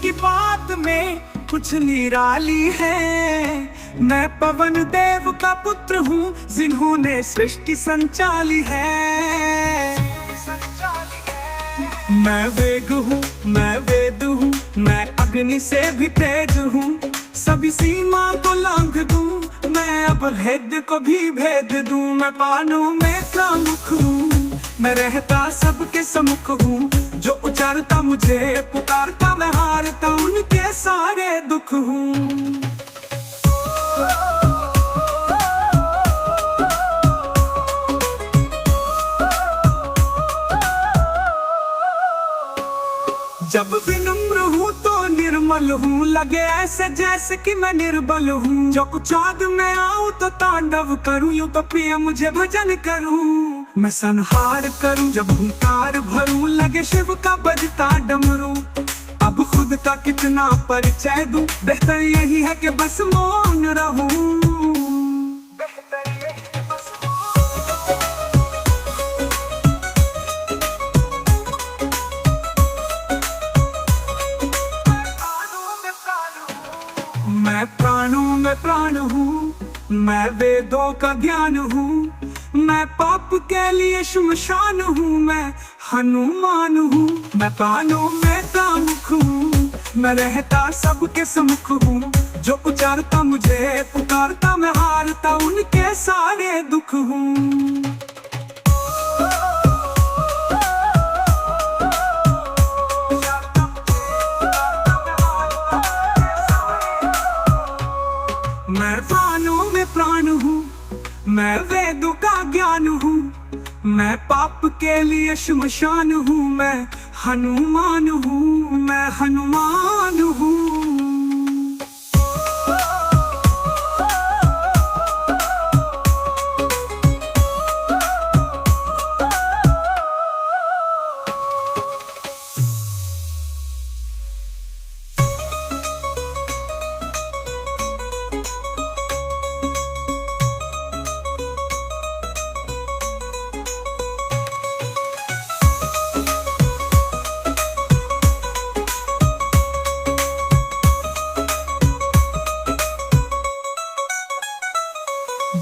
की बात में कुछ निराली है। मैं पवन देव का पुत्र हूँ, जिन्होंने सृष्टि संचाली है। मैं वेग हूँ, मैं वेद हूँ, मैं अग्नि से भी तेज हूँ। सभी सीमा को लांघ दूँ, मैं अब भेद को भी भेद दूँ। मैं पानों में प्रमुख हूँ, मैं रहता सबके सम्मुख हूँ। जो उचारता मुझे पुकारता, मैं हारता उनके सारे दुख हूँ। जब विनम्र हूँ तो निर्मल हूँ, लगे ऐसे जैसे कि मैं निर्बल हूँ। जो कुचाद में आऊँ तो तांडव करूँ, यूं तो प्रिय मुझे भजन करूँ। मैं संहार करूँ जब हुंकार भरूँ, लगे शिव का बजता डमरू। अब खुद का कितना परिचय दूं, बेहतर यही है कि बस मौन रहूं। मैं प्राणों में प्राण हूँ, मैं वेदों का ज्ञान हूँ। मैं पाप के लिए श्मशान हूँ, मैं हनुमान हूँ। मैं कानों में प्रमुख हूँ, मैं रहता सबके सम्मुख हूँ। जो उचारता मुझे पुकारता, मैं हारता उनके सारे दुख हूँ। मैं प्राणों में प्राण हूँ, मैं वेदों का ज्ञान हूँ। मैं पाप के लिए श्मशान हूँ, मैं हनुमान हूँ, मैं हनुमान हूँ।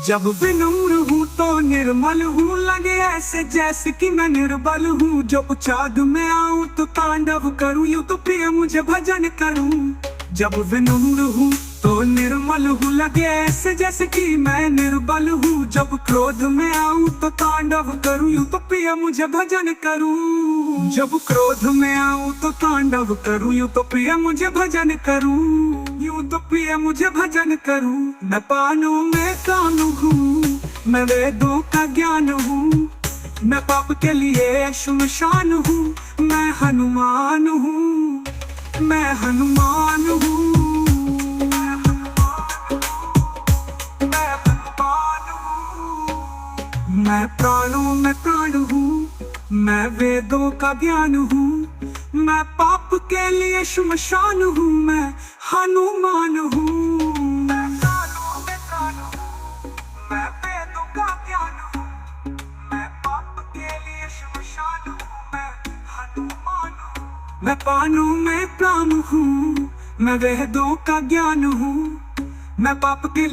जब विनम्र हूँ तो निर्मल हूँ, लगे ऐसे जैसे कि मैं निर्बल हूँ। जो उचाद में आऊँ तो तांडव करूँ, यूं तो प्रिय मुझे भजन करूँ। जब विनम्र हूँ तो निर्मल हूँ, लगे ऐसे जैसे कि मैं निर्बल हूँ। जब क्रोध में आऊँ तो तांडव करूँ, यूं तो प्रिय मुझे भजन करूँ। जब क्रोध में आऊँ तो तांडव करूँ, यूं तो प्रिय मुझे भजन करूँ। यूं तो प्रिय मुझे भजन करूँ। मैं पानों में कान हूँ, मैं वेदों का ज्ञान हूँ। मैं पाप के लिए श्मशान हूँ, मैं हनुमान हूँ, मैं हनुमान हूँ। मैं प्राणों में प्राण हूँ, मैं वेदों का ज्ञान हूँ। मैं पाप के लिए श्मशान हूँ, मैं हनुमान हूँ। मैं प्राणों में प्राण हूँ, मैं वेदों का ज्ञान हूँ। मैं पाप के लिए श्मशान हूँ, मैं हनुमान हूँ। मैं पानों में प्राण हूँ, मैं वेदों का ज्ञान हूँ। मैं पाप के